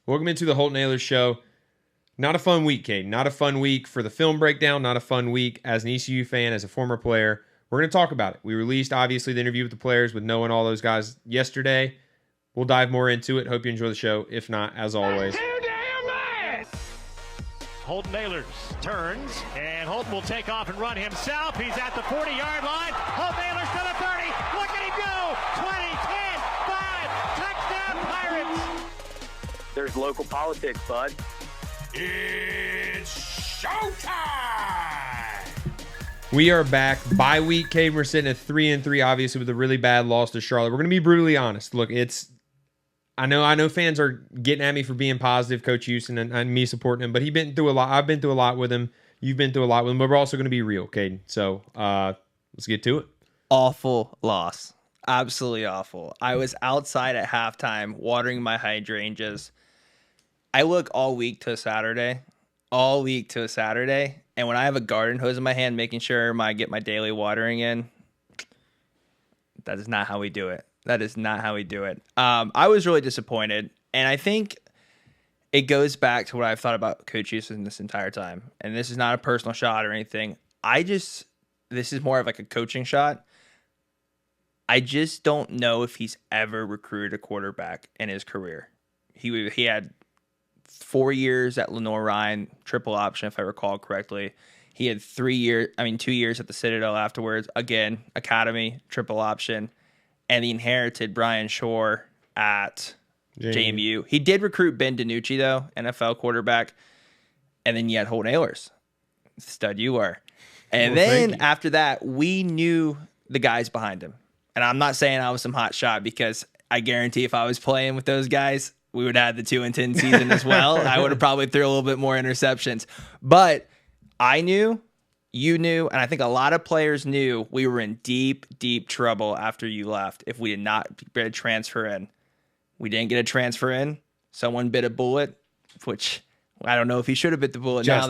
Welcome into the Holton Naylor Show. Not a fun week, Caiden. Not a fun week for the film breakdown. Not a fun week as an ECU fan, as a former player. We're going to talk about it. We released, obviously, the interview with the players with Noah and all those guys yesterday. We'll dive more into it. Hope you enjoy the show. If not, as always. Holton Naylor turns, and Holton will take off and run himself. He's at the 40-yard line. Holton Naylor's to the 30. Look at him go! 20, 10, 5. Touchdown, Pirates! There's local politics, bud. It's showtime! We are back. Bye week, Caden. We're sitting at 3-3, obviously, with a really bad loss to Charlotte. We're going to be brutally honest. Look, I know fans are getting at me for being positive, Coach Houston, and me supporting him, but he's been through a lot. I've been through a lot with him. You've been through a lot with him, but we're also going to be real, Caden. So let's get to it. Awful loss. Absolutely awful. I was outside at halftime watering my hydrangeas. I look all week to a Saturday, and when I have a garden hose in my hand, making sure I get my daily watering in, that is not how we do it. I was really disappointed, and I think it goes back to what I've thought about Coach Houston this entire time. And this is not a personal shot or anything. This is more of like a coaching shot. I just don't know if he's ever recruited a quarterback in his career. He had 4 years at Lenore Ryan, triple option, if I recall correctly. He had 2 years at the Citadel afterwards. Again, academy, triple option. And he inherited Brian Shore at JMU. He did recruit Ben DiNucci, though, NFL quarterback. And then you had Holton Naylor's. Stud you are. And then after that, we knew the guys behind him. And I'm not saying I was some hot shot, because I guarantee if I was playing with those guys, we would have the 2-10 season as well. I would have probably threw a little bit more interceptions. But I knew, you knew, and I think a lot of players knew we were in deep, deep trouble after you left if we did not get a transfer in. We didn't get a transfer in. Someone bit a bullet, which I don't know if he should have bit the bullet now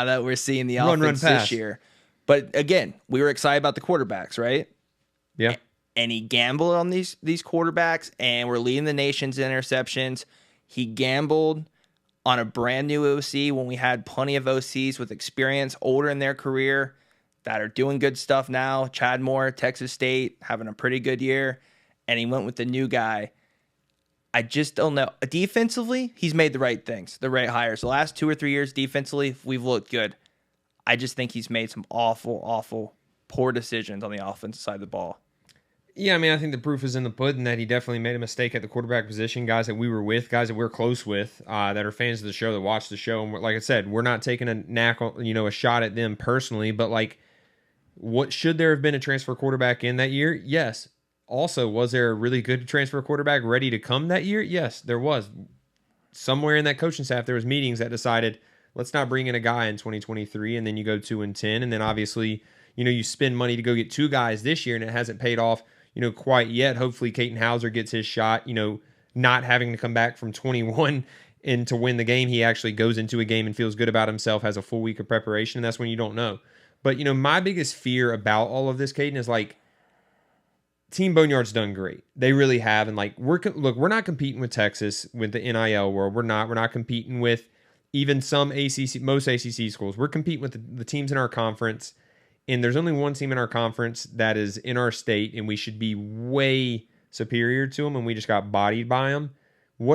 that we're seeing the offense this year. But again, we were excited about the quarterbacks, right? Yeah. And he gambled on these quarterbacks, and we're leading the nation's interceptions. He gambled on a brand new OC when we had plenty of OCs with experience, older in their career, that are doing good stuff now. Chad Moore, Texas State, having a pretty good year. And he went with the new guy. I just don't know. Defensively, he's made the right things, the right hires. The last 2 or 3 years defensively, we've looked good. I just think he's made some awful, awful, poor decisions on the offensive side of the ball. Yeah, I mean, I think the proof is in the pudding that he definitely made a mistake at the quarterback position. Guys that we were with, guys that we're close with, that are fans of the show, that watch the show. And like I said, we're not taking a knack on, a shot at them personally. But like, what should there have been a transfer quarterback in that year? Yes. Also, was there a really good transfer quarterback ready to come that year? Yes, there was. Somewhere in that coaching staff, there was meetings that decided, let's not bring in a guy in 2023, and then you go 2-10, and then obviously, you spend money to go get 2 guys this year, and it hasn't paid off. Quite yet. Hopefully, Caden Hauser gets his shot, not having to come back from 21 and to win the game. He actually goes into a game and feels good about himself, has a full week of preparation, and that's when you don't know. But, my biggest fear about all of this, Caden, is like, Team Boneyard's done great. They really have. And like, we're not competing with Texas with the NIL world. We're not competing with even most ACC schools. We're competing with the teams in our conference. And there's only one team in our conference that is in our state, and we should be way superior to them, and we just got bodied by them.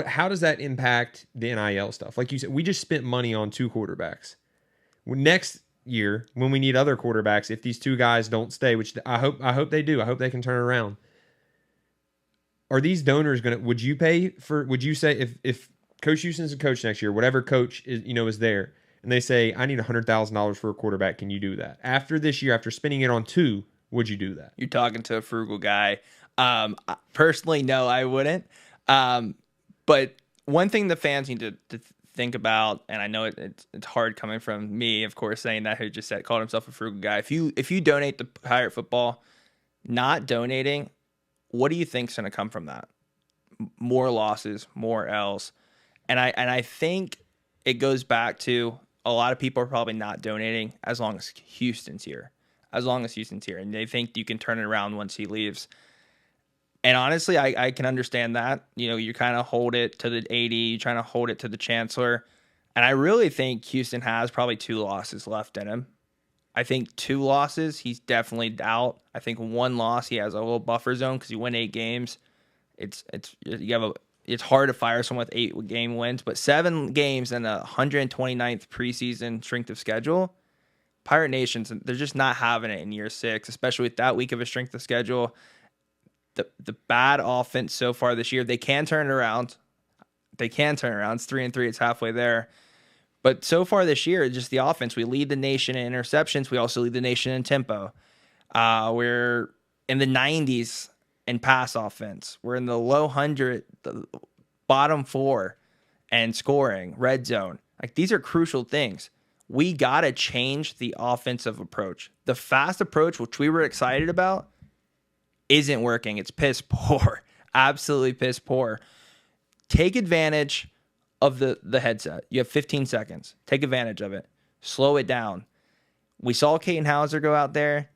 How does that impact the NIL stuff? Like you said, we just spent money on 2 quarterbacks. Next year, when we need other quarterbacks, if these 2 guys don't stay, which I hope they do, I hope they can turn around. Are these donors would you say if Coach Houston's a coach next year, whatever coach is there, and they say, I need $100,000 for a quarterback, can you do that? After this year, after spending it on 2, would you do that? You're talking to a frugal guy. Personally, no, I wouldn't. But one thing the fans need to think about, and I know it's hard coming from me, of course, saying that, who just called himself a frugal guy. If you donate to Pirate football, not donating, what do you think's going to come from that? More losses, more L's. And I think it goes back to, a lot of people are probably not donating as long as Houston's here. And they think you can turn it around once he leaves. And honestly, I can understand that. You kind of hold it to the 80, you're trying to hold it to the Chancellor. And I really think Houston has probably 2 losses left in him. I think 2 losses, he's definitely out. I think 1 loss, he has a little buffer zone because you win 8 games. It's hard to fire someone with 8 game wins, but 7 games and a 129th preseason strength of schedule. Pirate Nations, they're just not having it in year 6, especially with that week of a strength of schedule. The bad offense so far this year, they can turn it around. It's 3-3. It's halfway there. But so far this year, just the offense, we lead the nation in interceptions. We also lead the nation in tempo. We're in the 90s in pass offense. We're in the low 100, the bottom 4, and scoring, red zone. Like, these are crucial things. We got to change the offensive approach. The fast approach, which we were excited about, isn't working. It's piss poor. Absolutely piss poor. Take advantage of the headset. You have 15 seconds. Take advantage of it. Slow it down. We saw Caiden Hauser go out there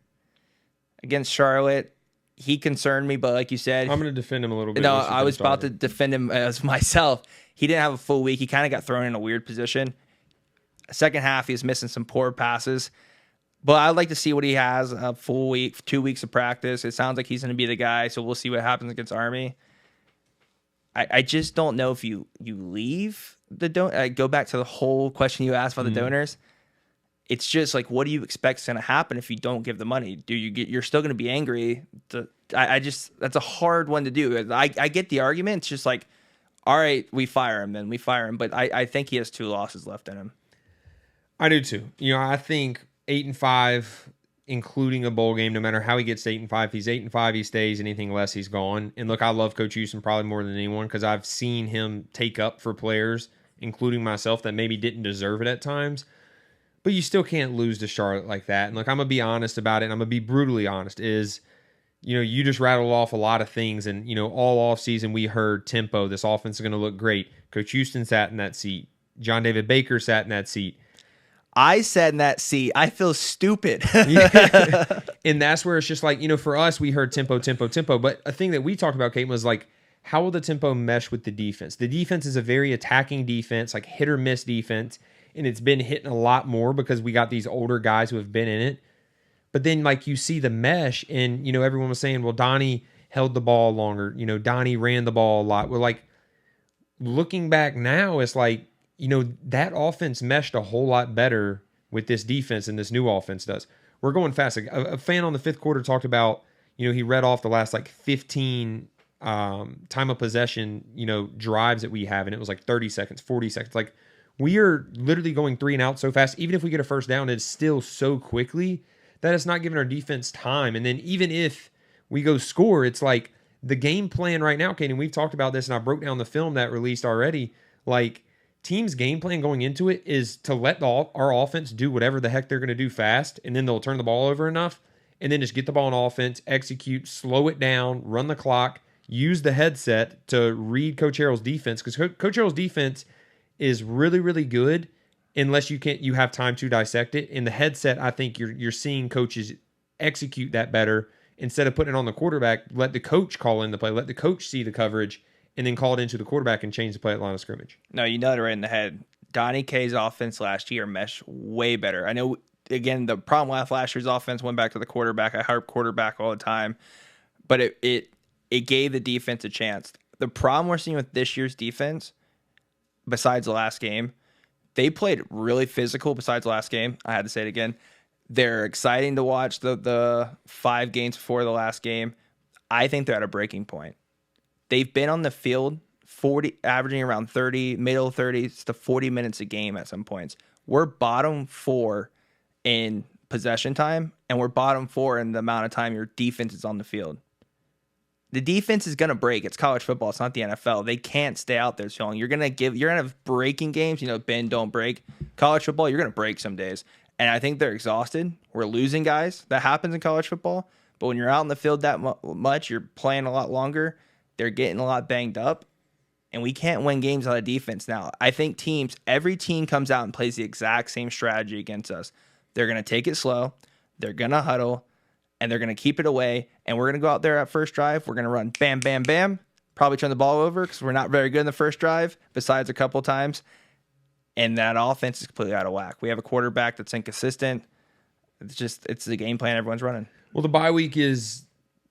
against Charlotte. He concerned me, but like you said, I'm going to defend him a little bit. No, I was about to defend him as myself. He didn't have a full week. He kind of got thrown in a weird position. Second half, he was missing some poor passes. But I'd like to see what he has a full week, 2 weeks of practice. It sounds like he's going to be the guy, so we'll see what happens against Army. I just don't know if you leave the donor. Go back to the whole question you asked about the donors. It's just like, what do you expect is going to happen if you don't give the money? You're still going to be angry. That's a hard one to do. I get the argument. It's just like, all right, we fire him, then we fire him. But I think he has 2 losses left in him. I do too. I think 8-5, including a bowl game, no matter how he gets to 8-5, if he's 8-5, he stays. Anything less, he's gone. And look, I love Coach Houston probably more than anyone because I've seen him take up for players, including myself, that maybe didn't deserve it at times. But you still can't lose to Charlotte like that. And look, I'm going to be honest about it, and I'm going to be brutally honest, is, you just rattled off a lot of things. And, all offseason we heard tempo. This offense is going to look great. Coach Houston sat in that seat. John David Baker sat in that seat. I sat in that seat. I feel stupid. And that's where it's just like, for us, we heard tempo. But a thing that we talked about, Kate, was like, how will the tempo mesh with the defense? The defense is a very attacking defense, like hit or miss defense. And it's been hitting a lot more because we got these older guys who have been in it. But then, like, you see the mesh, and, everyone was saying, well, Donnie held the ball longer. Donnie ran the ball a lot. Well, like, looking back now, it's like, that offense meshed a whole lot better with this defense than this new offense does. We're going fast. A fan on the 5th quarter talked about, he read off the last, 15 time of possession, drives that we have, and it was like 30 seconds, 40 seconds. Like, we are literally going 3 and out so fast. Even if we get a first down, it's still so quickly that it's not giving our defense time. And then even if we go score, it's like the game plan right now, Kate, and we've talked about this, and I broke down the film that released already. Like, team's game plan going into it is to let our offense do whatever the heck they're going to do fast, and then they'll turn the ball over enough, and then just get the ball on offense, execute, slow it down, run the clock, use the headset to read Coach Harrell's defense, because Coach Harrell's defense is really, really good unless you have time to dissect it. In the headset, I think you're seeing coaches execute that better instead of putting it on the quarterback. Let the coach call in the play, let the coach see the coverage, and then call it into the quarterback and change the play at line of scrimmage. No, you nailed it right in the head. Donnie K's offense last year meshed way better. I know, again, the problem with last year's offense went back to the quarterback. I harp quarterback all the time, but it gave the defense a chance. The problem we're seeing with this year's defense, besides the last game, they played really physical besides the last game. I had to say it again. They're exciting to watch the 5 games before the last game. I think they're at a breaking point. They've been on the field averaging around 30, middle 30s to 40 minutes a game at some points. We're bottom 4 in possession time, and we're bottom 4 in the amount of time your defense is on the field. The defense is going to break. It's college football. It's not the NFL. They can't stay out there so long. You're going to have breaking games. Bend, don't break. College football, you're going to break some days. And I think they're exhausted. We're losing guys. That happens in college football. But when you're out in the field that much, you're playing a lot longer. They're getting a lot banged up. And we can't win games on a defense now. I think every team comes out and plays the exact same strategy against us. They're going to take it slow. They're going to huddle. and they're going to keep it away. And we're going to go out there at first drive. We're going to run bam, bam, bam. Probably turn the ball over because we're not very good in the first drive, besides a couple times. And that offense is completely out of whack. We have a quarterback that's inconsistent. It's the game plan everyone's running. Well, the bye week is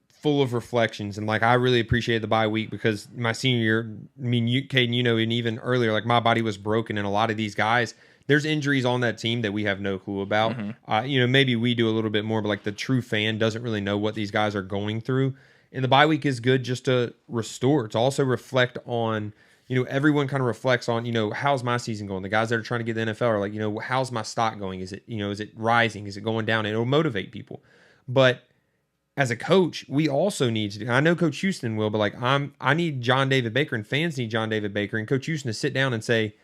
full of reflections, and like I really appreciate the bye week because my senior year, I mean, Caiden, and even earlier, like my body was broken, and a lot of these guys, there's injuries on that team that we have no clue about. Maybe we do a little bit more, but like the true fan doesn't really know what these guys are going through. And the bye week is good just to restore, to also reflect on, everyone kind of reflects on, how's my season going? The guys that are trying to get the NFL are like, how's my stock going? Is it rising? Is it going down? And it'll motivate people. But as a coach, we also need to do, I know Coach Houston will, but like I need John David Baker, and fans need John David Baker and Coach Houston to sit down and say,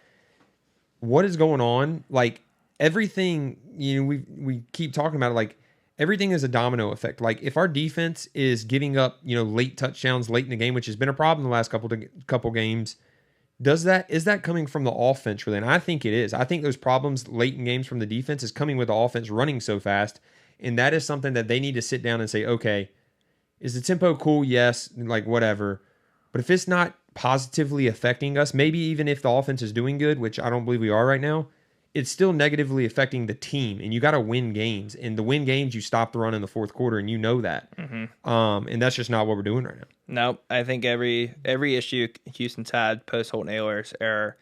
what is going on? Like everything, we keep talking about it, like everything is a domino effect. Like if our defense is giving up, late touchdowns late in the game, which has been a problem the last couple games, is that coming from the offense really? And I think it is. I think those problems late in games from the defense is coming with the offense running so fast. And that is something that they need to sit down and say, okay, is the tempo cool? Yes, like whatever. But if it's not positively affecting us, maybe even if the offense is doing good, which I don't believe we are right now, it's still negatively affecting the team. And you got to win games. And to win games, you stop the run in the fourth quarter, and you know that. And that's just not what we're doing right now. No, I think every issue Houston's had post Holton Ahlers era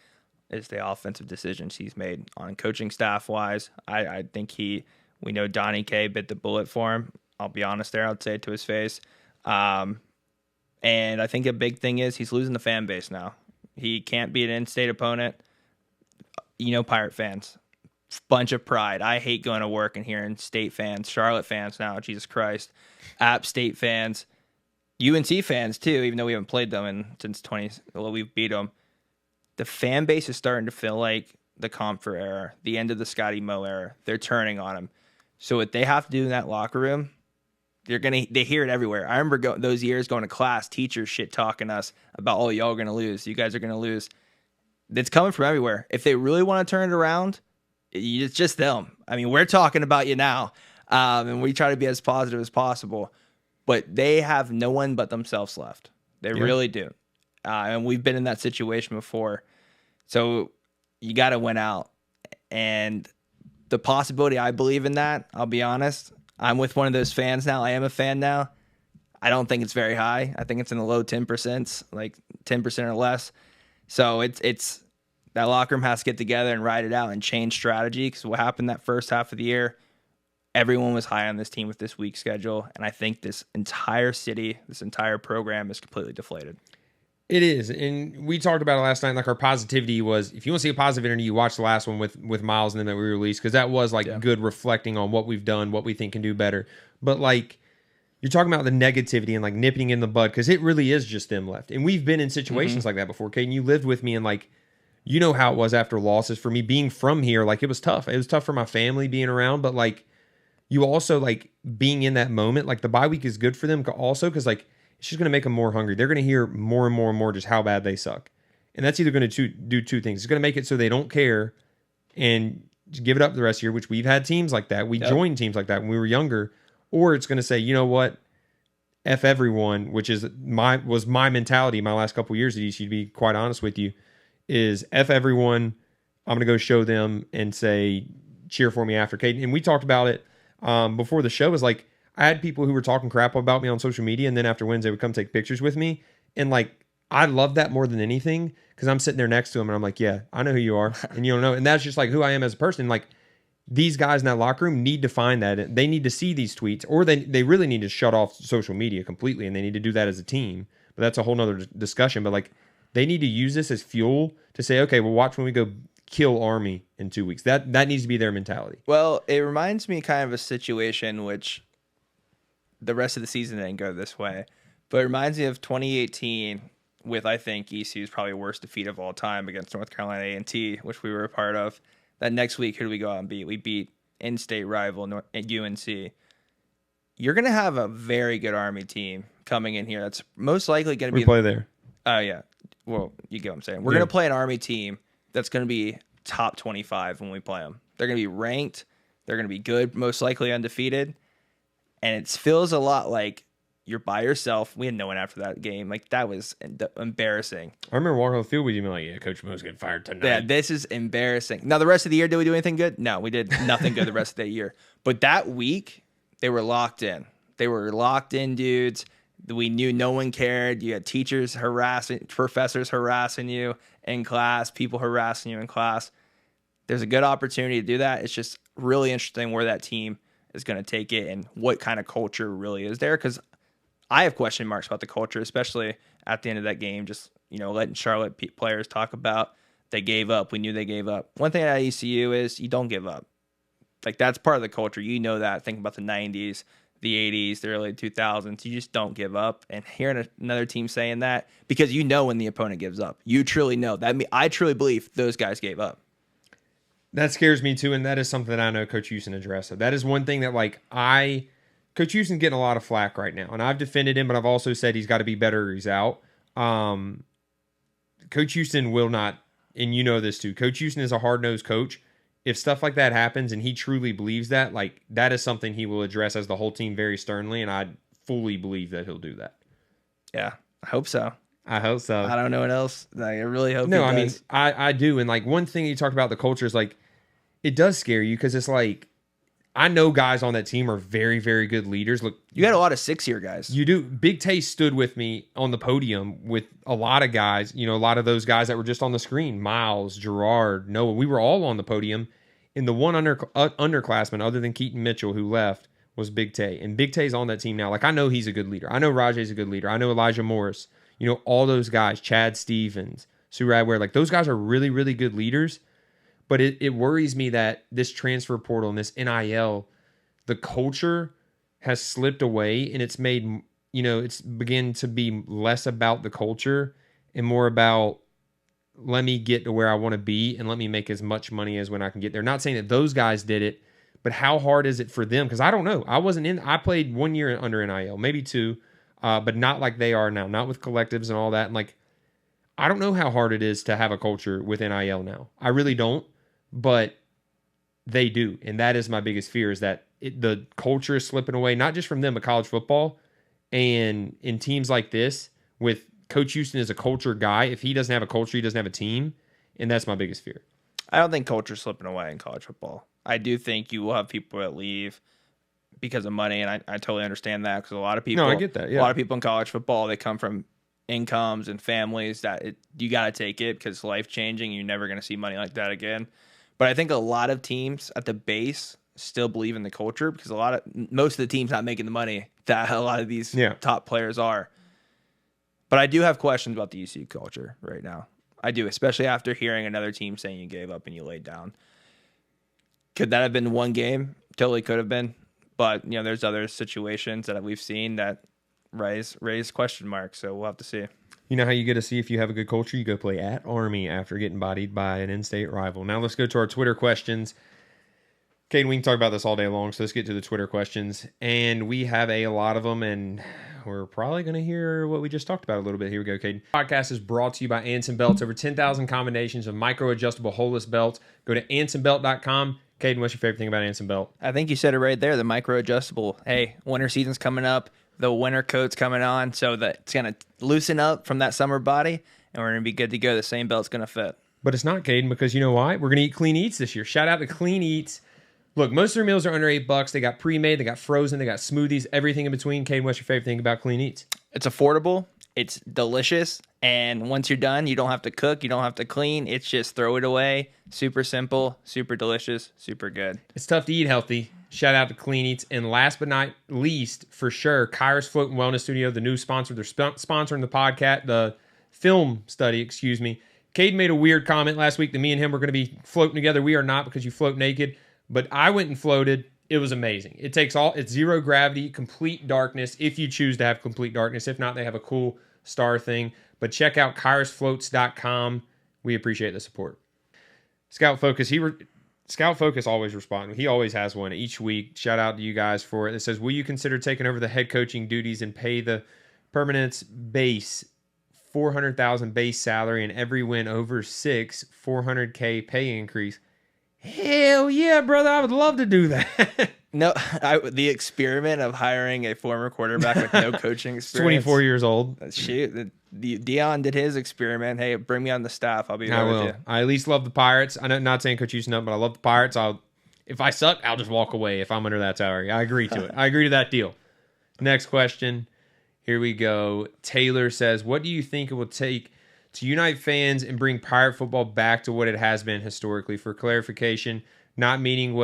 is the offensive decisions he's made on coaching staff wise. I think we know Donnie K bit the bullet for him. I'll be honest there. I'd say it to his face. And I think a big thing is he's losing the fan base now. He can't beat an in-state opponent. Pirate fans, bunch of pride. I hate going to work and hearing State fans, Charlotte fans now, Jesus Christ, App State fans, UNC fans too, even though we haven't played them since we've beat them. The fan base is starting to feel like the Comfort era, the end of the Scotty Moe era. They're turning on him. So what they have to do in that locker room, they hear it everywhere. I remember those years going to class, teachers shit talking us about, oh, y'all are going to lose. You guys are going to lose. It's coming from everywhere. If they really want to turn it around, it's just them. I mean, we're talking about you now, and we try to be as positive as possible. But they have no one but themselves left. They really do. And we've been in that situation before. So you got to win out. And the possibility, I believe in that, I'll be honest. I'm with one of those fans now. I am a fan now. I don't think it's very high. I think it's in the low 10%, like 10% or less. So it's that locker room has to get together and ride it out and change strategy, because what happened that first half of the year, everyone was high on this team with this week schedule, and I think this entire city, this entire program is completely deflated. It is, and we talked about it last night. Like our positivity was, if you want to see a positive energy, you watch the last one with Miles and them that we released, because that was like good reflecting on what we've done, what we think can do better. But like you're talking about the negativity and like nipping in the bud, because it really is just them left, and we've been in situations like that before. Caden, you lived with me, and like you know how it was after losses for me being from here. Like it was tough. It was tough for my family being around, but like you also like being in that moment. Like the bye week is good for them also, because like it's just going to make them more hungry. They're going to hear more and more and more just how bad they suck. And that's either going to do two things. It's going to make it so they don't care and just give it up the rest of the year, which we've had teams like that. We joined teams like that when we were younger. Or it's going to say, you know what? F everyone, which was my mentality my last couple of years at ECU, to be quite honest with you, is F everyone. I'm going to go show them and say, cheer for me after. Caden. And we talked about it before the show. Was like, I had people who were talking crap about me on social media, and then after wins, they would come take pictures with me. And like, I love that more than anything, because I'm sitting there next to them and I'm like, yeah, I know who you are. And you don't know. And that's just like who I am as a person. Like these guys in that locker room need to find that. They need to see these tweets, or they really need to shut off social media completely. And they need to do that as a team. But that's a whole nother discussion. But like, they need to use this as fuel to say, okay, well, watch when we go kill Army in 2 weeks. That needs to be their mentality. Well, it reminds me kind of a situation which the rest of the season didn't go this way, but it reminds me of 2018 with, I think, ECU's probably worst defeat of all time against North Carolina A&T, which we were a part of. That next week, who do we go out and beat? We beat in-state rival UNC. You're going to have a very good Army team coming in here. That's most likely going to be... We play there. Oh, yeah. Well, you get what I'm saying. We're going to play an Army team that's going to be top 25 when we play them. They're going to be ranked. They're going to be good, most likely undefeated. And it feels a lot like you're by yourself. We had no one after that game. Like, that was embarrassing. I remember walking on the field with you, like, yeah, Coach Mo's getting fired tonight. Yeah, this is embarrassing. Now, the rest of the year, did we do anything good? No, we did nothing good the rest of the year. But that week, they were locked in. They were locked in dudes. We knew no one cared. You had teachers harassing, professors harassing you in class, people harassing you in class. There's a good opportunity to do that. It's just really interesting where that team is going to take it and what kind of culture really is there. Because I have question marks about the culture, especially at the end of that game, just, letting Charlotte players talk about they gave up. We knew they gave up. One thing at ECU is you don't give up. Like, that's part of the culture. You know that. Think about the 90s, the 80s, the early 2000s. You just don't give up. And hearing another team saying that, because when the opponent gives up. You truly know. I truly believe those guys gave up. That scares me too, and that is something that I know Coach Houston addressed. So that is one thing that, Coach Houston's getting a lot of flack right now, and I've defended him, but I've also said he's got to be better or he's out. Coach Houston will not, and you know this too, Coach Houston is a hard-nosed coach. If stuff like that happens and he truly believes that, that is something he will address as the whole team very sternly, and I fully believe that he'll do that. Yeah, I hope so. I hope so. I don't know what else. I really hope no, he I mean, does. I do, and one thing you talked about the culture is it does scare you because it's I know guys on that team are very, very good leaders. Look, you got a lot of 6-year guys. You do. Big Tay stood with me on the podium with a lot of guys, a lot of those guys that were just on the screen. Miles, Gerard, Noah. We were all on the podium. And the one underclassman, other than Keaton Mitchell, who left, was Big Tay. And Big Tay's on that team now. I know he's a good leader. I know Rajay's a good leader. I know Elijah Morris. All those guys, Chad Stevens, Surad Ware. Those guys are really, really good leaders. But it worries me that this transfer portal and this NIL, the culture has slipped away, and it's made, it's begun to be less about the culture and more about let me get to where I want to be and let me make as much money as when I can get there. Not saying that those guys did it, but how hard is it for them? Because I don't know. I played 1 year under NIL, maybe 2, but not like they are now, not with collectives and all that. And I don't know how hard it is to have a culture with NIL now. I really don't. But they do, and that is my biggest fear, is that the culture is slipping away, not just from them, but college football. And in teams like this, with Coach Houston is a culture guy, if he doesn't have a culture, he doesn't have a team, and that's my biggest fear. I don't think culture's slipping away in college football. I do think you will have people that leave because of money, and I totally understand that, because a lot of people, I get that, yeah. A lot of people in college football, they come from incomes and families that you got to take it because it's life-changing. You're never going to see money like that again. But I think a lot of teams at the base still believe in the culture, because most of the teams not making the money that a lot of these top players are. But I do have questions about the ECU culture right now. I do, especially after hearing another team saying you gave up and you laid down. Could that have been one game? Totally could have been. But there's other situations that we've seen that raise question marks. So we'll have to see. You know how you get to see if you have a good culture? You go play at Army after getting bodied by an in-state rival. Now let's go to our Twitter questions. Caiden, we can talk about this all day long, so let's get to the Twitter questions. And we have a lot of them, and we're probably going to hear what we just talked about a little bit. Here we go, Caiden. Podcast is brought to you by Anson Belts. Over 10,000 combinations of micro-adjustable holeless belts. Go to ansonbelt.com. Caiden, what's your favorite thing about Anson Belt? I think you said it right there, the micro-adjustable. Hey, winter season's coming up. The winter coat's coming on, so that it's going to loosen up from that summer body, and we're going to be good to go. The same belt's going to fit. But it's not, Caiden, because you know why? We're going to eat Clean Eats this year. Shout out to Clean Eats. Look, most of their meals are under $8. They got pre-made, they got frozen, they got smoothies, everything in between. Caiden, what's your favorite thing about Clean Eats? It's affordable, it's delicious, and once you're done, you don't have to cook, you don't have to clean. It's just throw it away. Super simple, super delicious, super good. It's tough to eat healthy. Shout out to Clean Eats. And last but not least, for sure, Kairos Float and Wellness Studio, the new sponsor. They're sponsoring the podcast, the film study, Caiden made a weird comment last week that me and him were going to be floating together. We are not, because you float naked. But I went and floated. It was amazing. It's zero gravity, complete darkness, if you choose to have complete darkness. If not, they have a cool star thing. But check out kairosfloats.com. We appreciate the support. Scout Focus, Scout Focus always responds. He always has one each week. Shout out to you guys for it. It says, will you consider taking over the head coaching duties and pay the permanence base $400,000 base salary and every win over 6 $400K pay increase? Hell yeah, brother. I would love to do that. No, the experiment of hiring a former quarterback with no coaching experience. 24 years old. Dion did his experiment. Hey, bring me on the staff. I'll be there I with will. you. I at least love the Pirates. I know, not saying Coach Houston up, but I love the Pirates. If I suck, I'll just walk away if I'm under that salary. I agree to it. I agree to that deal. Next question. Here we go. Taylor says, what do you think it will take to unite fans and bring Pirate football back to what it has been historically? For clarification, not meaning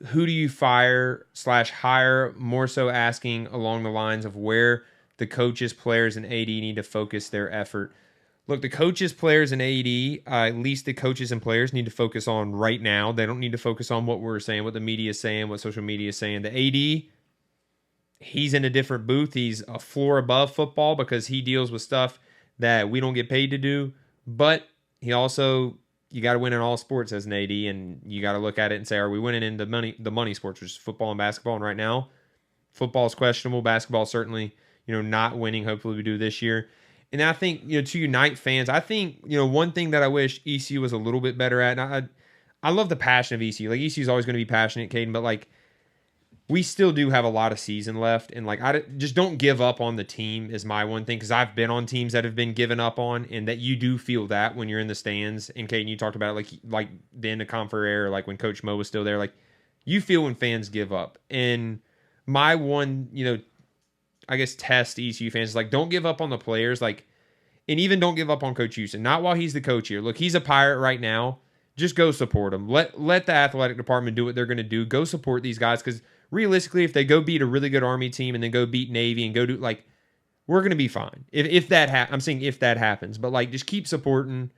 who do you fire/hire, more so asking along the lines of where the coaches, players, and AD need to focus their effort. Look, the coaches, players, and AD, at least the coaches and players need to focus on right now. They don't need to focus on what we're saying, what the media is saying, what social media is saying. The AD, he's in a different booth. He's a floor above football because he deals with stuff that we don't get paid to do. But he also, you got to win in all sports as an AD, and you got to look at it and say, are we winning in the money sports, which is football and basketball? And right now, football is questionable. Basketball certainly, not winning. Hopefully we do this year. And I think, to unite fans, I think, one thing that I wish ECU was a little bit better at, and I love the passion of ECU. Like, ECU is always going to be passionate, Caiden, but like, we still do have a lot of season left, and like, I just don't give up on the team is my one thing, because I've been on teams that have been given up on, and that you do feel that when you're in the stands. And Caden, you talked about it, like the end of Confer era, like when Coach Mo was still there, like you feel when fans give up. And my one, I guess test ECU fans is like, don't give up on the players, like, and even don't give up on Coach Houston. Not while he's the coach here. Look, he's a Pirate right now. Just go support him. Let the athletic department do what they're going to do. Go support these guys, because realistically, if they go beat a really good Army team and then go beat Navy and go do, like, we're going to be fine. If that I'm saying if that happens, but like, just keep supporting.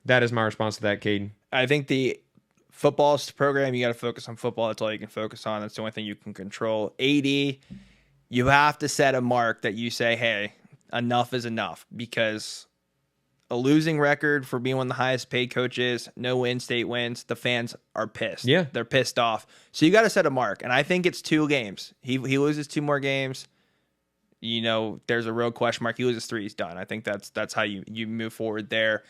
That is my response to that, Caden. I think the football program, you got to focus on football. That's all you can focus on. That's the only thing you can control. AD, you have to set a mark that you say, hey, enough is enough, because a losing record for being one of the highest paid coaches, no in-state wins, the fans are pissed. Yeah. They're pissed off. So you got to set a mark. And I think it's 2 games. He loses 2 more games. There's a real question mark. He loses 3, he's done. I think that's how you move forward there.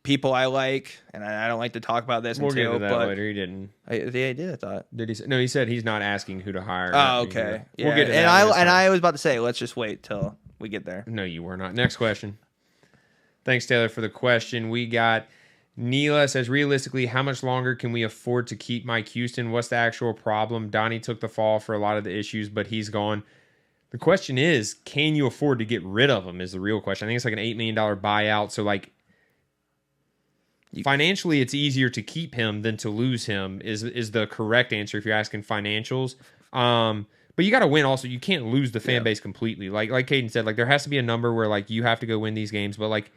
People I like, and I don't like to talk about this We'll get to that but later. He didn't. I did, I thought. Did he say? No, he said he's not asking who to hire. Oh, okay. Yeah. We'll get to and that. I was about to say, let's just wait till we get there. No, you were not. Next question. Thanks, Taylor, for the question. We got Neela says, realistically, how much longer can we afford to keep Mike Houston? What's the actual problem? Donnie took the fall for a lot of the issues, but he's gone. The question is, can you afford to get rid of him is the real question. I think it's like an $8 million buyout. So, like, financially, it's easier to keep him than to lose him is the correct answer if you're asking financials. But you got to win also. You can't lose the fan base completely. Like Caden said, like, there has to be a number where, like, you have to go win these games. But, like,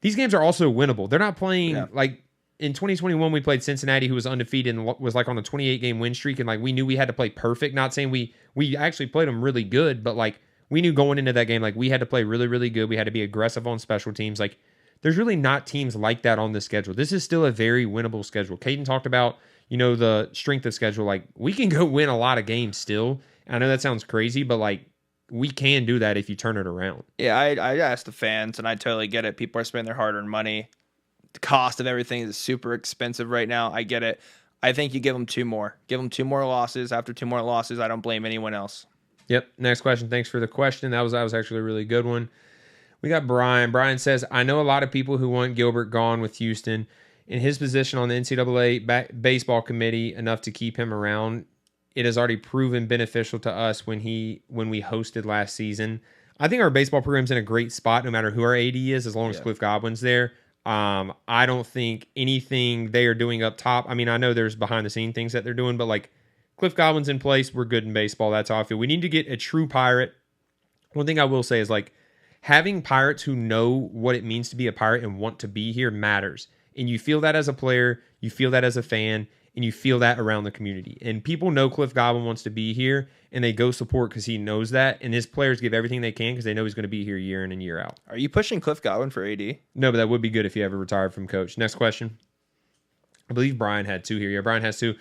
these games are also winnable. They're not playing, like, in 2021, we played Cincinnati, who was undefeated and was, like, on a 28-game win streak. And, like, we knew we had to play perfect. Not saying we actually played them really good, but, like, we knew going into that game, like, we had to play really, really good. We had to be aggressive on special teams. Like, there's really not teams like that on the schedule. This is still a very winnable schedule. Caden talked about, the strength of schedule. Like, we can go win a lot of games still. I know that sounds crazy, but, like, we can do that if you turn it around. Yeah, I asked the fans, and I totally get it. People are spending their hard-earned money. The cost of everything is super expensive right now. I get it. I think you give them 2 more. Give them 2 more losses. After 2 more losses, I don't blame anyone else. Yep. Next question. Thanks for the question. That was actually a really good one. We got Brian. Brian says, I know a lot of people who want Gilbert gone with Houston. In his position on the NCAA baseball committee, enough to keep him around. It has already proven beneficial to us when we hosted last season. I think our baseball program's in a great spot no matter who our AD is, as long as Cliff Godwin's there. I don't think anything they are doing up top. I mean, I know there's behind the scene things that they're doing, but like Cliff Godwin's in place, we're good in baseball. That's how I feel. We need to get a true Pirate. One thing I will say is like having Pirates who know what it means to be a Pirate and want to be here matters. And you feel that as a player, you feel that as a fan, and you feel that around the community. And people know Cliff Godwin wants to be here, and they go support because he knows that. And his players give everything they can because they know he's going to be here year in and year out. Are you pushing Cliff Godwin for AD? No, but that would be good if he ever retired from coach. Next question. I believe Brian had 2 here. Yeah, Brian has 2.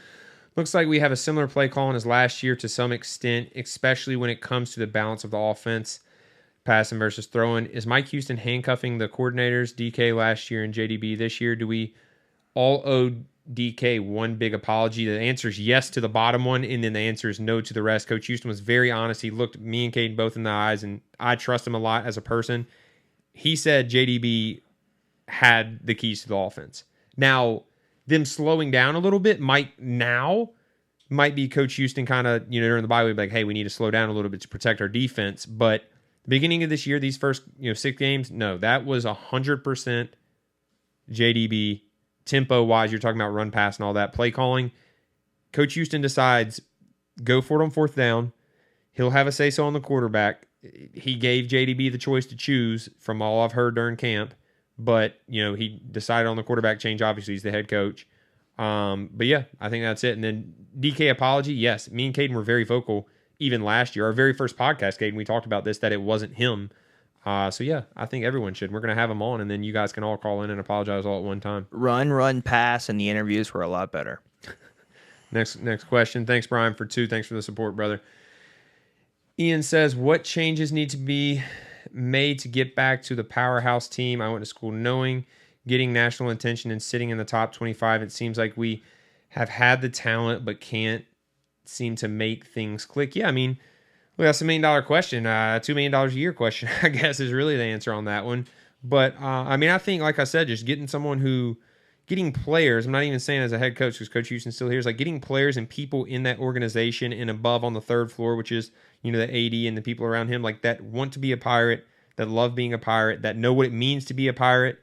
Looks like we have a similar play calling as last year to some extent, especially when it comes to the balance of the offense, passing versus throwing. Is Mike Houston handcuffing the coordinators, DK last year and JDB this year? Do we all owe DK one big apology? The answer is yes to the bottom one, and then the answer is no to the rest. Coach Houston was very honest. He looked me and Caiden both in the eyes, and I trust him a lot as a person. He said JDB had the keys to the offense. Now, them slowing down a little bit might be Coach Houston kind of, during the bye week, like, hey, we need to slow down a little bit to protect our defense. But the beginning of this year, these first 6 games, no, that was 100% JDB. Tempo-wise, you're talking about run, pass, and all that. Play calling. Coach Houston decides, go for it on 4th down. He'll have a say-so on the quarterback. He gave JDB the choice to choose from all I've heard during camp. But, he decided on the quarterback change. Obviously, he's the head coach. But, yeah, I think that's it. And then DK apology, yes. Me and Caiden were very vocal even last year. Our very first podcast, Caiden, we talked about this, that it wasn't him. So, yeah, I think everyone should. We're going to have him on, and then you guys can all call in and apologize all at one time. Run, pass, and the interviews were a lot better. Next question. Thanks, Brian, for 2. Thanks for the support, brother. Ian says, what changes need to be made to get back to the powerhouse team I went to school knowing, getting national attention and sitting in the top 25? It seems like we have had the talent but can't seem to make things click. Yeah, I mean, well, that's $1 million question. $2 million a year question, I guess, is really the answer on that one. But, I think, like I said, just getting players, I'm not even saying as a head coach because Coach Houston's still here, is like getting players and people in that organization and above on the 3rd floor, which is, the AD and the people around him, like that want to be a Pirate, that love being a Pirate, that know what it means to be a Pirate,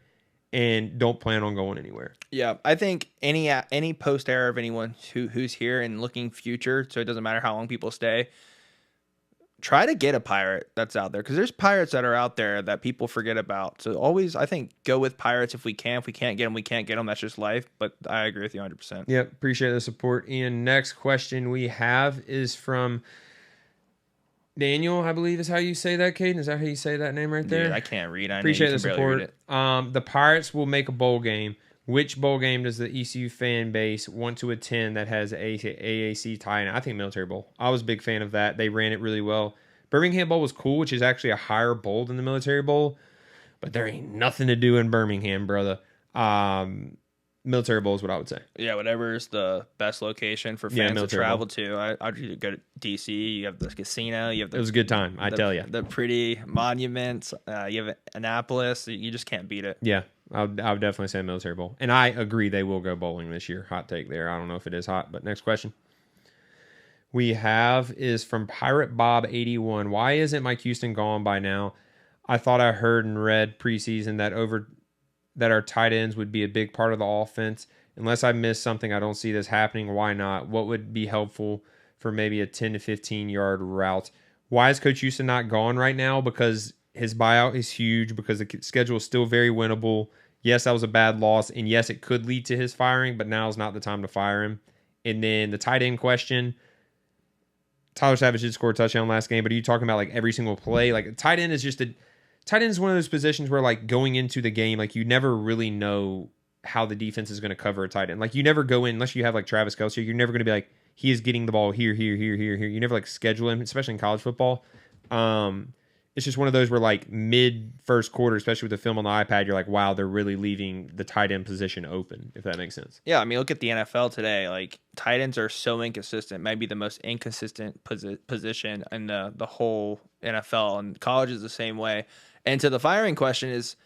and don't plan on going anywhere. Yeah, I think any post era of anyone who's here and looking future, so it doesn't matter how long people stay, try to get a Pirate that's out there, because there's Pirates that are out there that people forget about. So always, I think, go with Pirates if we can. If we can't get them, we can't get them. That's just life. But I agree with you 100%. Yep, appreciate the support. Ian, next question we have is from Daniel, I believe is how you say that, Caiden. Is that how you say that name right there? Dude, I can't read. I appreciate know you the can barely support. read it. The Pirates will make a bowl game. Which bowl game does the ECU fan base want to attend that has AAC tie-in? I think Military Bowl. I was a big fan of that. They ran it really well. Birmingham Bowl was cool, which is actually a higher bowl than the Military Bowl, but there ain't nothing to do in Birmingham, brother. Military Bowl is what I would say. Yeah, whatever is the best location for fans to travel to. I'd go to DC. You have the casino. You have it was a good time, I tell you. The pretty monuments. You have Annapolis. You just can't beat it. Yeah, I would definitely say Military Bowl. And I agree they will go bowling this year. Hot take there. I don't know if it is hot, but next question we have is from Pirate Bob 81. Why isn't Mike Houston gone by now? I thought I heard and read preseason that our tight ends would be a big part of the offense. Unless I missed something, I don't see this happening. Why not? What would be helpful for maybe a 10 to 15 yard route? Why is Coach Houston not gone right now? Because his buyout is huge, because the schedule is still very winnable. Yes, that was a bad loss, and yes, it could lead to his firing, but now is not the time to fire him. And then the tight end question, Tyler Savage did score a touchdown last game, but are you talking about like every single play? Like tight end is one of those positions where like going into the game, like you never really know how the defense is going to cover a tight end. Like you never go in, unless you have like Travis Kelce, you're never going to be like, he is getting the ball here. You never like schedule him, especially in college football. It's just one of those where like mid first quarter, especially with the film on the iPad, you're like, wow, they're really leaving the tight end position open, if that makes sense. Yeah, I mean, look at the NFL today. Like tight ends are so inconsistent, maybe the most inconsistent position in the whole NFL, and college is the same way. And to the firing question is,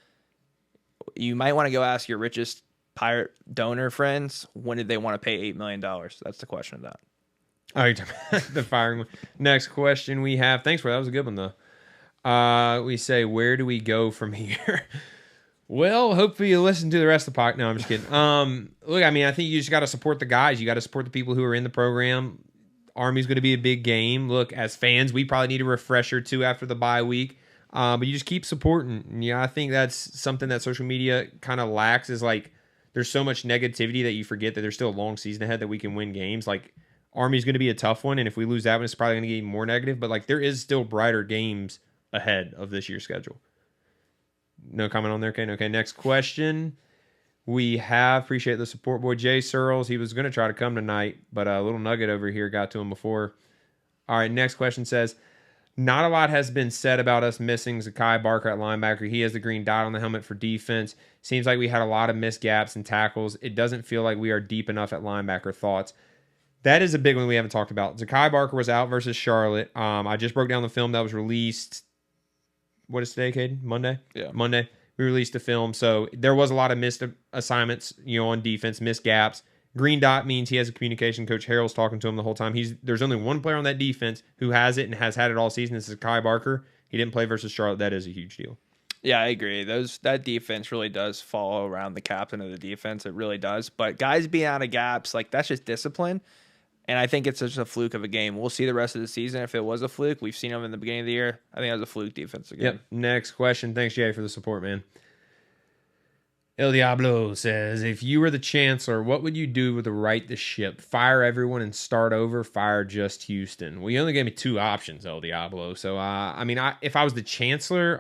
you might want to go ask your richest Pirate donor friends, when did they want to pay $8 million? That's the question of that. All right, the firing one. Next question we have. Thanks for that. That was a good one, though. We say, where do we go from here? Well, hopefully you listen to the rest of the podcast. No, I'm just kidding. Look, I mean, I think you just got to support the guys. You got to support the people who are in the program. Army's going to be a big game. Look, as fans, we probably need a refresher, too, after the bye week. But you just keep supporting. And, yeah, I think that's something that social media kind of lacks, is like there's so much negativity that you forget that there's still a long season ahead that we can win games. Like Army's going to be a tough one, and if we lose that one, it's probably going to get even more negative. But like there is still brighter games ahead of this year's schedule. No comment on there, Kane. Okay, next question. We have, appreciate the support, boy Jay Searles. He was going to try to come tonight, but a little nugget over here got to him before. All right, next question says, Not a lot has been said about us missing Zakai Barker at linebacker. He has the green dot on the helmet for defense. Seems like we had a lot of missed gaps and tackles. It doesn't feel like we are deep enough at linebacker. Thoughts? That is a big one we haven't talked about. Zakai Barker was out versus Charlotte. I just broke down the film that was released. What is today, Caden? Monday? Yeah. Monday. We released the film. So there was a lot of missed assignments, on defense, missed gaps. Green dot means he has a communication coach. Harrell's talking to him the whole time. There's only one player on that defense who has it and has had it all season. This is Kai Barker. He didn't play versus Charlotte. That is a huge deal. Yeah, I agree. That defense really does follow around the captain of the defense. It really does. But guys being out of gaps, like, that's just discipline. And I think it's just a fluke of a game. We'll see the rest of the season if it was a fluke. We've seen them in the beginning of the year. I think that was a fluke defense again. Yep. Next question. Thanks, Jay, for the support, man. El Diablo says, if you were the chancellor, what would you do with the right to ship? Fire everyone and start over? Fire just Houston? Well, you only gave me two options, El Diablo. So, if I was the chancellor,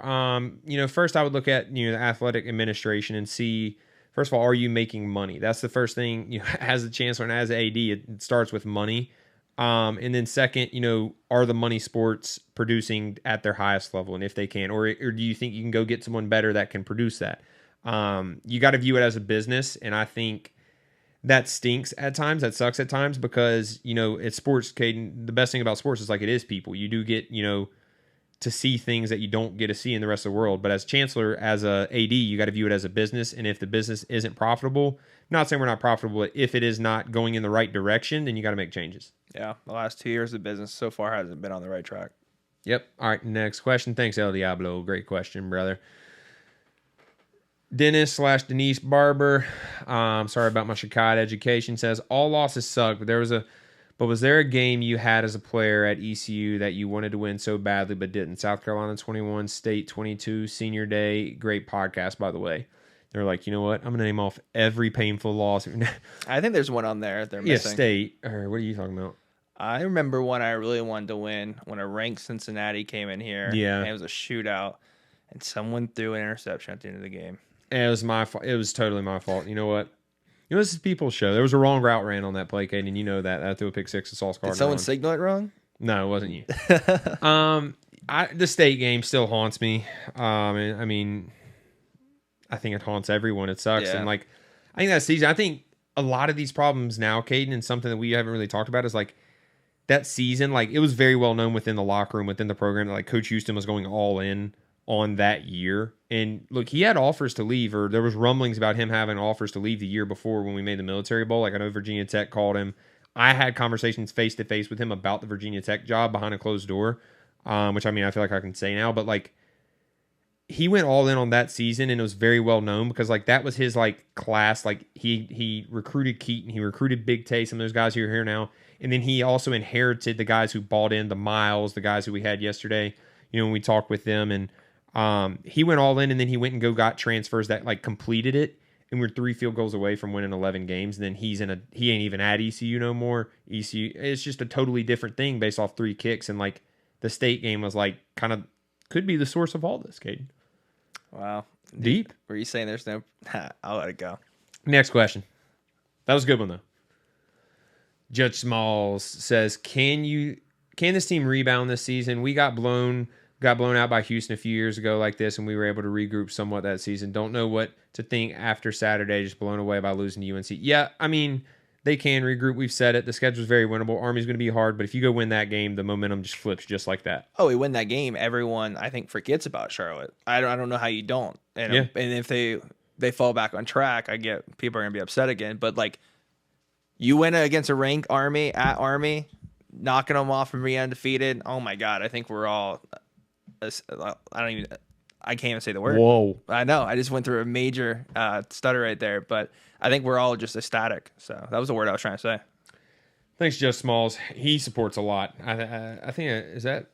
first I would look at, the athletic administration and see, first of all, are you making money? That's the first thing, as the chancellor and as AD, it starts with money. And then second, are the money sports producing at their highest level? And if they can, or do you think you can go get someone better that can produce that? You got to view it as a business, and I think that stinks at times. That sucks at times because, it's sports, Caden. The best thing about sports is like it is people. You do get, to see things that you don't get to see in the rest of the world. But as chancellor, as a AD, you got to view it as a business. And if the business isn't profitable, I'm not saying we're not profitable, but if it is not going in the right direction, then you got to make changes. Yeah, the last 2 years of business so far hasn't been on the right track. Yep. All right, next question. Thanks, El Diablo. Great question, brother. Dennis/Denise Barber, sorry about my Chicago education, says all losses suck, but was there a game you had as a player at ECU that you wanted to win so badly but didn't? South Carolina 21, State 22, Senior Day. Great podcast, by the way. They're like, you know what? I'm gonna name off every painful loss. I think there's one on there they're missing. Yeah, State. Or what are you talking about? I remember one I really wanted to win when a ranked Cincinnati came in here. Yeah, and it was a shootout, and someone threw an interception at the end of the game. It was my fault. It was totally my fault. You know what? This is people's show. There was a wrong route ran on that play, Caden, and you know that. I threw a pick six to Sauce Gardner. Did someone signal it wrong? No, it wasn't you. The State game still haunts me. I think it haunts everyone. It sucks. Yeah. And I think that season, I think a lot of these problems now, Caden, and something that we haven't really talked about is that season, it was very well known within the locker room, within the program, that Coach Houston was going all in on that year. And look, he had offers to leave, or there was rumblings about him having offers to leave the year before when we made the Military Bowl. I know Virginia Tech called him. I had conversations face to face with him about the Virginia Tech job behind a closed door, which I feel like I can say now, but he went all in on that season, and it was very well known because that was his class. He recruited Keaton, he recruited Big Tay, some of those guys who are here now, and then he also inherited the guys who bought in, the Miles, the guys who we had yesterday, when we talked with them, and he went all in, and then he went and got transfers that completed it, and we're 3 field goals away from winning 11 games. And then he ain't even at ECU no more. ECU, it's just a totally different thing based off 3 kicks, and the State game was kind of could be the source of all this, Caden. Wow, deep. Were you saying there's no? I'll let it go. Next question. That was a good one though. Judge Smalls says, "Can this team rebound this season? We got blown out by Houston a few years ago like this, and we were able to regroup somewhat that season. Don't know what to think after Saturday, just blown away by losing to UNC. Yeah, they can regroup. We've said it. The schedule's very winnable. Army's going to be hard, but if you go win that game, the momentum just flips just like that. Oh, we win that game, everyone, I think, forgets about Charlotte. I don't know how you don't. And, yeah. And if they fall back on track, I get people are going to be upset again. But, you win against a ranked Army at Army, knocking them off from being undefeated. Oh, my God. I think we're all I can't even say the word. Whoa. I know. I just went through a major stutter right there, but I think we're all just ecstatic. So that was the word I was trying to say. Thanks, Just Smalls. He supports a lot. I think, is that,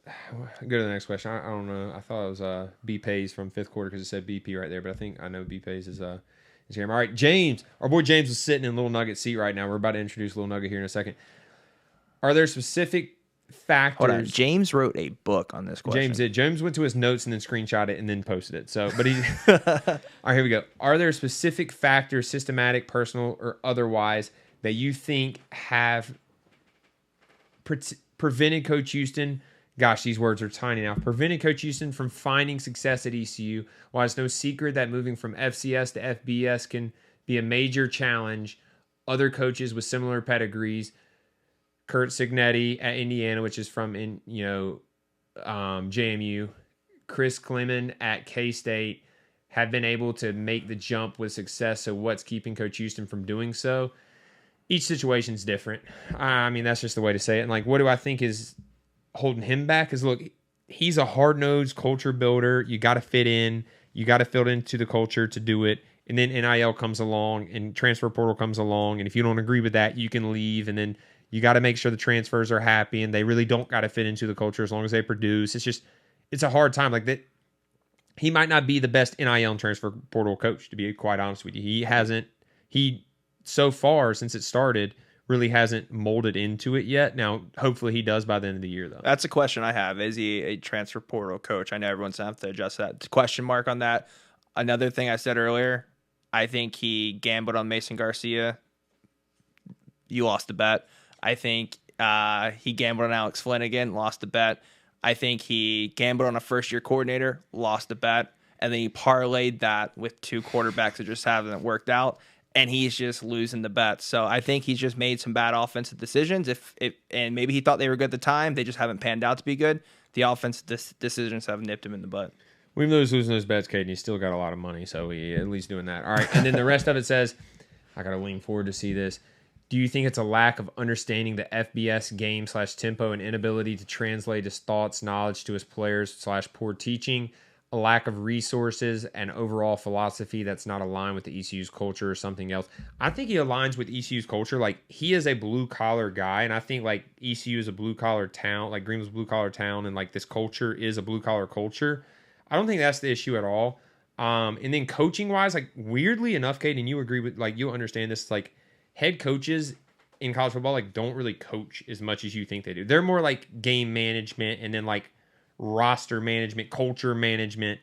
go to the next question. I don't know. I thought it was B Pays from fifth quarter because it said BP right there, but I know B Pays is here. All right, James. Our boy James is sitting in Little Nugget seat right now. We're about to introduce Little Nugget here in a second. Are there specific factors? Hold on. James wrote a book on this question. James did. James went to his notes and then screenshot it and then posted it. So, but he. All right, here we go. Are there specific factors, systematic, personal, or otherwise, that you think have prevented Coach Houston Gosh, these words are tiny now. Prevented Coach Houston from finding success at ECU. While it's no secret that moving from FCS to FBS can be a major challenge, other coaches with similar pedigrees, Kurt Signetti at Indiana, which is from JMU, Chris Clemon at K-State, have been able to make the jump with success. So what's keeping Coach Houston from doing so? Each situation is different. I mean, that's just the way to say it. And like, what do I think is holding him back? Is look, he's a hard-nosed culture builder. You got to fit in. You got to fit into the culture to do it. And then NIL comes along and transfer portal comes along. And if you don't agree with that, you can leave. And then you got to make sure the transfers are happy and they really don't got to fit into the culture as long as they produce. It's a hard time like that. He might not be the best NIL and transfer portal coach, to be quite honest with you. He so far since it started really hasn't molded into it yet. Now, hopefully he does by the end of the year, though. That's a question I have. Is he a transfer portal coach? I know everyone's going to have to adjust that question mark on that. Another thing I said earlier, I think he gambled on Mason Garcia. You lost the bet. I think he gambled on Alex Flanagan, lost the bet. I think he gambled on a first-year coordinator, lost the bet. And then he parlayed that with two quarterbacks that just haven't worked out. And he's just losing the bets. So I think he's just made some bad offensive decisions. And maybe he thought they were good at the time. They just haven't panned out to be good. The offensive decisions have nipped him in the butt. Even though he's losing those bets, Caiden, he's still got a lot of money. So he at least doing that. All right. And then the rest of it says, I got to lean forward to see this. Do you think it's a lack of understanding the FBS game / tempo and inability to translate his thoughts, knowledge to his players / poor teaching? A lack of resources and overall philosophy that's not aligned with the ECU's culture or something else? I think he aligns with ECU's culture. Like, he is a blue-collar guy, and I think, like, ECU is a blue-collar town, like Greenville's a blue-collar town, and, like, this culture is a blue-collar culture. I don't think that's the issue at all. And then coaching-wise, like, weirdly enough, Caden, you agree with, like, you'll understand this, like, head coaches in college football, like, don't really coach as much as you think they do. They're more, like, game management and then, like, roster management, culture management,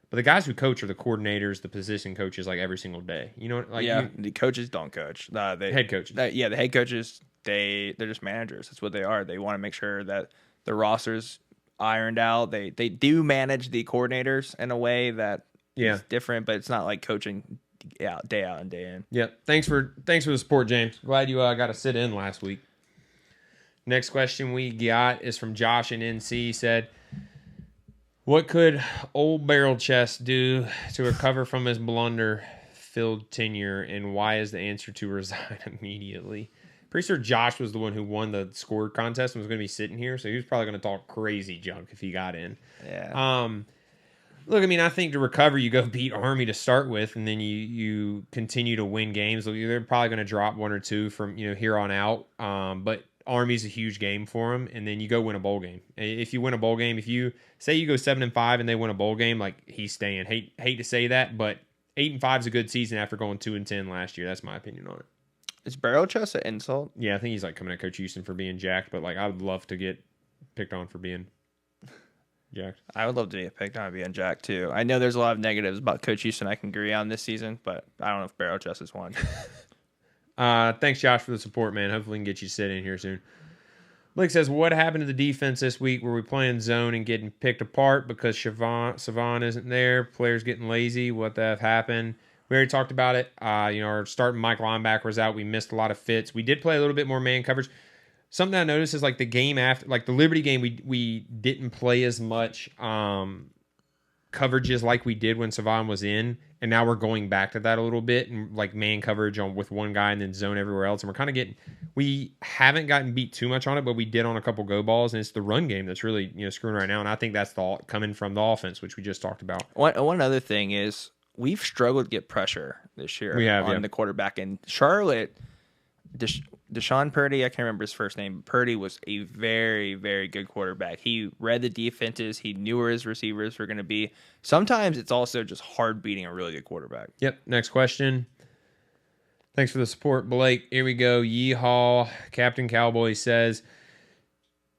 but the guys who coach are the coordinators, the position coaches, like every single day. You know, like the coaches don't coach. Head coaches. The head coaches they're just managers. That's what they are. They want to make sure that the roster's ironed out. They do manage the coordinators in a way that is different, but it's not like coaching day out and day in. Yep. Thanks for the support, James. Glad you got to sit in last week. Next question we got is from Josh in NC. Said, what could old Barrel Chest do to recover from his blunder-filled tenure, and why is the answer to resign immediately? Pretty sure Josh was the one who won the score contest and was going to be sitting here, so he was probably going to talk crazy junk if he got in. Yeah. Look, I mean, I think to recover, you go beat Army to start with, and then you continue to win games. They're probably going to drop one or two from here on out, but Army's a huge game for him, and then you go win a bowl game. If you win a bowl game, if you say you go 7-5 and they win a bowl game, like, he's staying. Hate to say that, but 8-5 is a good season after going 2-10 last year. That's my opinion on it. Is Barrel Chest an insult? Yeah, I think he's like coming at Coach Houston for being jacked, but like I would love to get picked on for being jacked. I would love to be picked on being jacked too. I know there's a lot of negatives about Coach Houston I can agree on this season, but I don't know if Barrel Chest is one. Thanks, Josh, for the support, man. Hopefully we can get you sit in here soon. Blake says, what happened to the defense this week? Were we playing zone and getting picked apart because Savon isn't there? Players getting lazy? What the F happened? We already talked about it. Our starting Mike linebacker was out. We missed a lot of fits. We did play a little bit more man coverage. Something I noticed is like the game after, like the Liberty game, we didn't play as much coverages like we did when Savon was in, and now we're going back to that a little bit and like man coverage with one guy and then zone everywhere else. And we're kind of we haven't gotten beat too much on it, but we did on a couple go balls, and it's the run game that's really screwing right now. And I think that's coming from the offense, which we just talked about. One other thing is we've struggled to get pressure this year on the quarterback. And Charlotte, Deshaun Purdy, I can't remember his first name. Purdy was a very, very good quarterback. He read the defenses. He knew where his receivers were going to be. Sometimes it's also just hard beating a really good quarterback. Yep. Next question. Thanks for the support, Blake. Here we go. Yeehaw. Captain Cowboy says,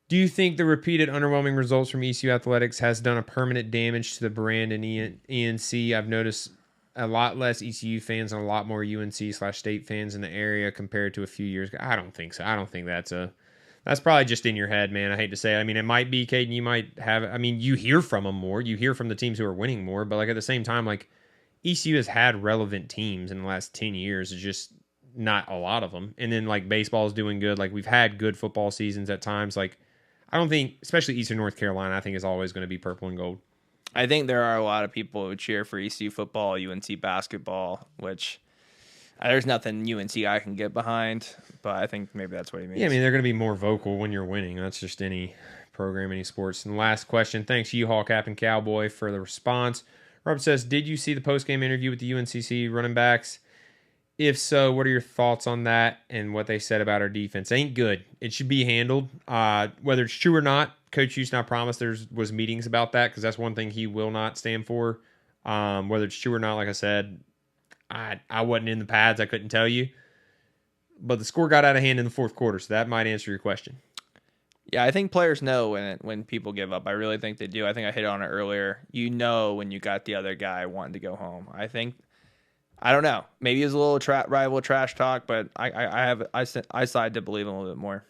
do you think the repeated underwhelming results from ECU Athletics has done a permanent damage to the brand in ENC? I've noticed a lot less ECU fans and a lot more UNC/state fans in the area compared to a few years ago. I don't think so. I don't think that's That's probably just in your head, man. I hate to say it. I mean, it might be, Caden, you might have, I mean, you hear from them more. You hear from the teams who are winning more. But, like, at the same time, like, ECU has had relevant teams in the last 10 years. It's just not a lot of them. And then, like, baseball is doing good. Like, we've had good football seasons at times. Like, I don't think, especially Eastern North Carolina, I think is always going to be purple and gold. I think there are a lot of people who cheer for ECU football, UNC basketball, which there's nothing UNC I can get behind, but I think maybe that's what he means. Yeah, I mean, they're going to be more vocal when you're winning. That's just any program, any sports. And last question, thanks U-Haul Captain Cowboy for the response. Robert says, did you see the post-game interview with the UNCC running backs? If so, what are your thoughts on that and what they said about our defense? Ain't good. It should be handled. Whether it's true or not, Coach Houston, I promise there was meetings about that because that's one thing he will not stand for. Whether it's true or not, like I said, I wasn't in the pads. I couldn't tell you. But the score got out of hand in the fourth quarter, so that might answer your question. Yeah, I think players know when people give up. I really think they do. I think I hit on it earlier. You know when you got the other guy wanting to go home. I don't know. Maybe it was a little rival trash talk, but I side to believe him a little bit more.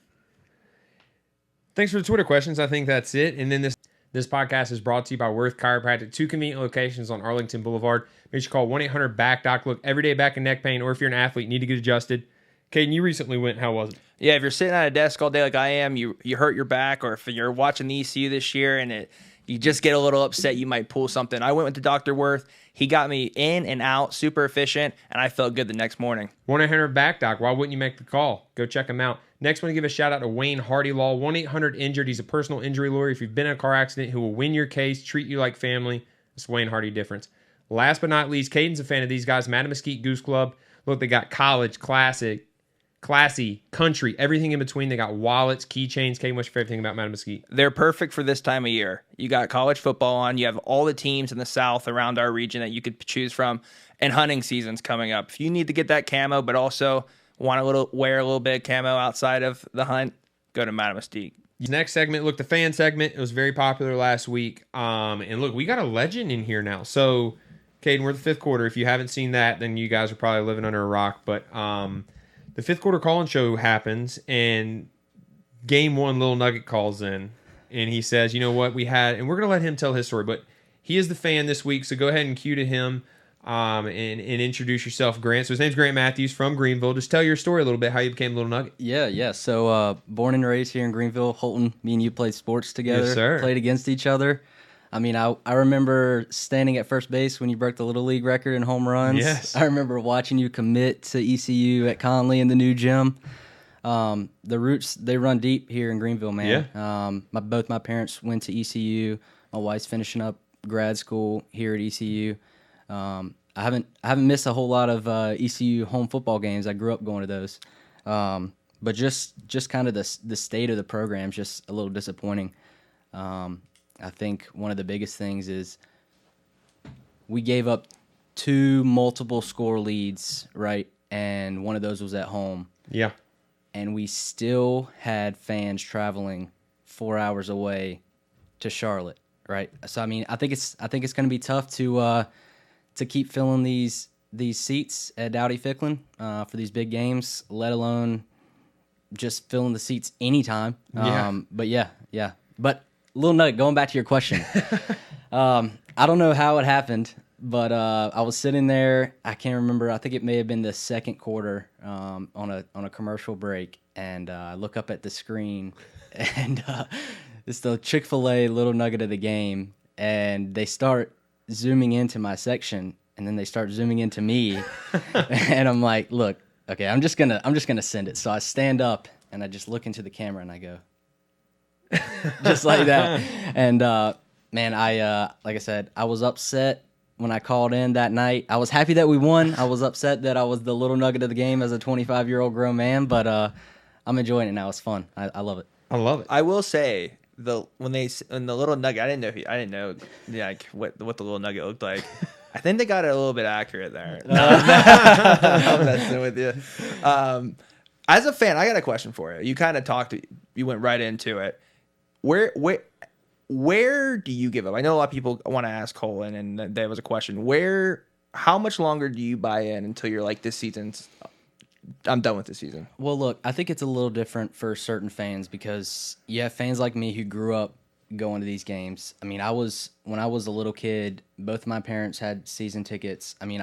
Thanks for the Twitter questions. I think that's it. And then this podcast is brought to you by Worth Chiropractic, 2 convenient locations on Arlington Boulevard. Make sure you call 1-800-BACK-DOC. Look, everyday back and neck pain, or if you're an athlete, need to get adjusted. Caden, you recently went. How was it? Yeah, if you're sitting at a desk all day like I am, you hurt your back, or if you're watching the ECU this year and you just get a little upset, you might pull something. I went to Dr. Worth. He got me in and out, super efficient, and I felt good the next morning. 1-800-BACK-DOC. Why wouldn't you make the call? Go check him out. Next, I want to give a shout out to Wayne Hardy Law, 1-800-INJURED. He's a personal injury lawyer. If you've been in a car accident, he will win your case, treat you like family. It's Wayne Hardy difference. Last but not least, Caden's a fan of these guys, Madam Mesquite Goose Club. Look, they got college, classic, classy, country, everything in between. They got wallets, keychains. Caden, what's your favorite thing about Madam Mesquite? They're perfect for this time of year. You got college football on. You have all the teams in the South around our region that you could choose from, and hunting season's coming up. If you need to get that camo, but also want to wear a little bit of camo outside of the hunt, go to Madam Mesquite. Next segment, look, the fan segment. It was very popular last week. And look, we got a legend in here now. So, Caden, we're the fifth quarter. If you haven't seen that, then you guys are probably living under a rock. But the fifth quarter call-in show happens, and game one, Little Nugget calls in, and he says, you know what, we had, and we're going to let him tell his story, but he is the fan this week, so go ahead and cue to him and introduce yourself, Grant. So his name's Grant Matthews from Greenville. Just tell your story a little bit, how you became Little Nugget. Yeah. So born and raised here in Greenville. Holton, me and you played sports together. Yes, sir. Played against each other. I mean, I remember standing at first base when you broke the Little League record in home runs. Yes. I remember watching you commit to ECU at Conley in the new gym. The roots, they run deep here in Greenville, man. Yeah. Both my parents went to ECU. My wife's finishing up grad school here at ECU. I haven't missed a whole lot of ECU home football games. I grew up going to those. But just kind of the state of the program is just a little disappointing. I think one of the biggest things is we gave up 2 multiple score leads, right? And one of those was at home. Yeah. And we still had fans traveling 4 hours away to Charlotte, right? So I mean, I think it's going to be tough to keep filling these seats at Dowdy Ficklin for these big games, let alone just filling the seats anytime. Yeah. But yeah. But Little Nugget, going back to your question, I don't know how it happened, but I was sitting there. I can't remember. I think it may have been the second quarter on a commercial break, and I look up at the screen, and it's the Chick-fil-A Little Nugget of the game, and they start zooming into my section, and then they start zooming into me, and I'm like, look, okay, I'm just gonna send it. So I stand up and I just look into the camera and I go. Just like that. And man, I like I said, I was upset when I called in that night. I was happy that we won. I was upset that I was the Little Nugget of the game as a 25-year-old grown man, but I'm enjoying it now. It's fun. I love it. I love it. I will say when the Little Nugget, I didn't know like what the Little Nugget looked like. I think they got it a little bit accurate there. I'm messing with you. As a fan, I got a question for you. You kind of you went right into it. Where do you give up? I know a lot of people want to ask Holton, and there was a question. How much longer do you buy in until you're like, this season's I'm done with the season. Well, look, I think it's a little different for certain fans because you have fans like me who grew up going to these games. I mean, when I was a little kid, both of my parents had season tickets. I mean,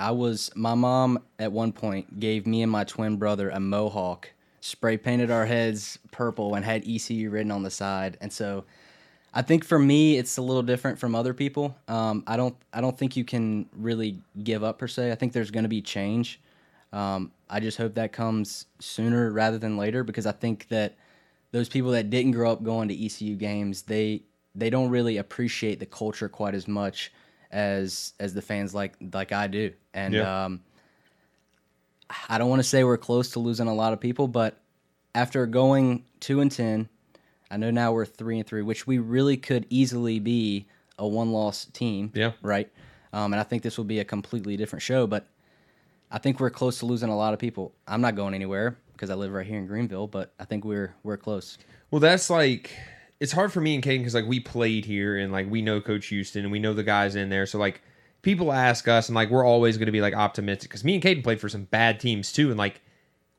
my mom at one point gave me and my twin brother a mohawk, spray painted our heads purple, and had ECU written on the side. And so I think for me, it's a little different from other people. I don't think you can really give up per se. I think there's going to be change. I just hope that comes sooner rather than later because I think that those people that didn't grow up going to ECU games, they don't really appreciate the culture quite as much as the fans like I do. And I don't want to say we're close to losing a lot of people, but after going 2-10, I know now we're 3-3, which we really could easily be a one-loss team. Yeah. Right. And I think this will be a completely different show, but I think we're close to losing a lot of people. I'm not going anywhere because I live right here in Greenville, but I think we're close. Well, that's like, it's hard for me and Caiden because like we played here and like we know Coach Houston and we know the guys in there. So like people ask us and like we're always going to be like optimistic because me and Caiden played for some bad teams too. And like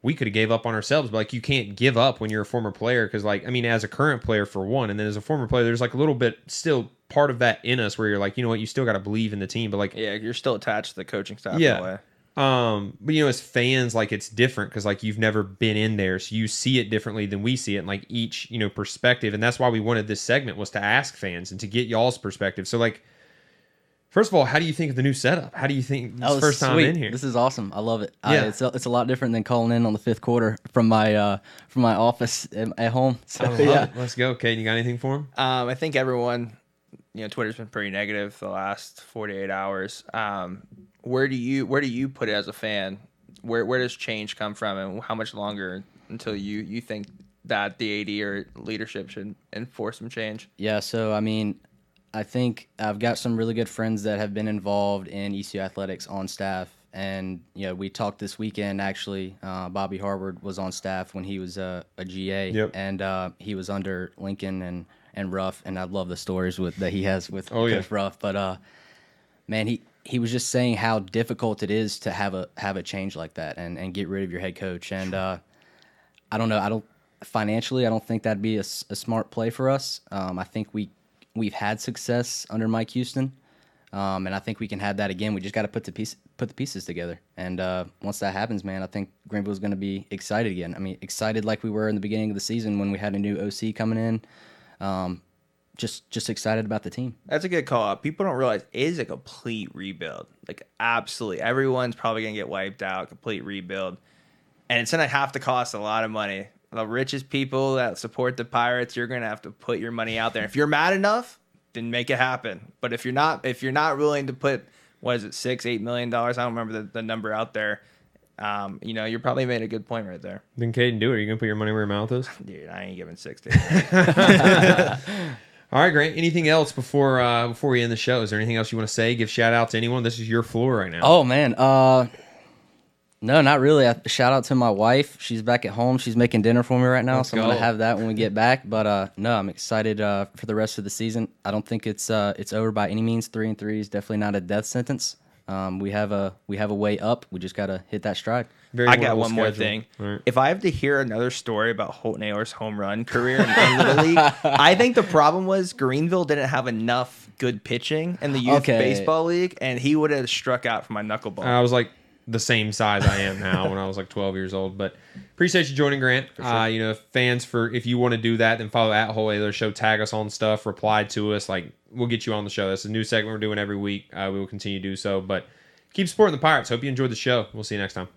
we could have gave up on ourselves, but like you can't give up when you're a former player because like, I mean, as a current player for one, and then as a former player, there's like a little bit still part of that in us where you're like, you know what, you still got to believe in the team. But like, Yeah, you're still attached to the coaching staff Yeah. in a way. But you know, as fans, like it's different because like you've never been in there, so you see it differently than we see it, and like each perspective, and that's why we wanted this segment was to ask fans and to get y'all's perspective. So like, first of all, how do you think of the new setup? How do you think this first time in here? This is awesome. I love it. Yeah. It's a lot different than calling in on the fifth quarter from my office at home. So I love it. Let's go, Caden. You got anything for him? I think everyone, Twitter's been pretty negative the last 48 hours. Where do you put it as a fan? Where does change come from, and how much longer until you think that the AD or leadership should enforce some change? Yeah, so I mean, I think I've got some really good friends that have been involved in ECU athletics on staff, and we talked this weekend actually. Bobby Harvard was on staff when he was a GA, Yep. and he was under Lincoln and Ruff, and I love the stories that he has with Oh, yeah. Coach Ruff. But man, he was just saying how difficult it is to have a change like that and get rid of your head coach. And I don't know. Financially, I don't think that'd be a smart play for us. I think we've had success under Mike Houston, and I think we can have that again. We just got to put the pieces together. And once that happens, man, I think Greenville's going to be excited again. I mean, excited like we were in the beginning of the season when we had a new OC coming in. Just excited about the team. That's a good call out. People don't realize it is a complete rebuild. Like, absolutely. Everyone's probably going to get wiped out, complete rebuild. And it's going to have to cost a lot of money. The richest people that support the Pirates, you're going to have to put your money out there. If you're mad enough, then make it happen. But if you're not willing to put, what is it, $6-8 million? I don't remember the number out there. You probably made a good point right there. Then Caden, do it. Are you gonna put your money where your mouth is? Dude, I ain't giving 60. All right, Grant. Anything else before we end the show? Is there anything else you want to say? Give shout out to anyone. This is your floor right now. Oh man, no, not really. Shout out to my wife. She's back at home. She's making dinner for me right now, Let's so I'm gonna go. have that when we get back. But no, I'm excited for the rest of the season. I don't think it's over by any means. 3-3 is definitely not a death sentence. We have a way up. We just gotta hit that stride. Very I got winnable one more schedule. thing. All right. If I have to hear another story about Holton Ayler's home run career in Little League, I think the problem was Greenville didn't have enough good pitching in the youth Okay. baseball league, and he would have struck out for my knuckleball. I was like the same size I am now when I was like 12 years old. But appreciate you joining, Grant. Fans, if you want to do that, then follow at Whole Ayler Show. Tag us on stuff. Reply to us. Like, we'll get you on the show. That's a new segment we're doing every week. We will continue to do so. But keep supporting the Pirates. Hope you enjoyed the show. We'll see you next time.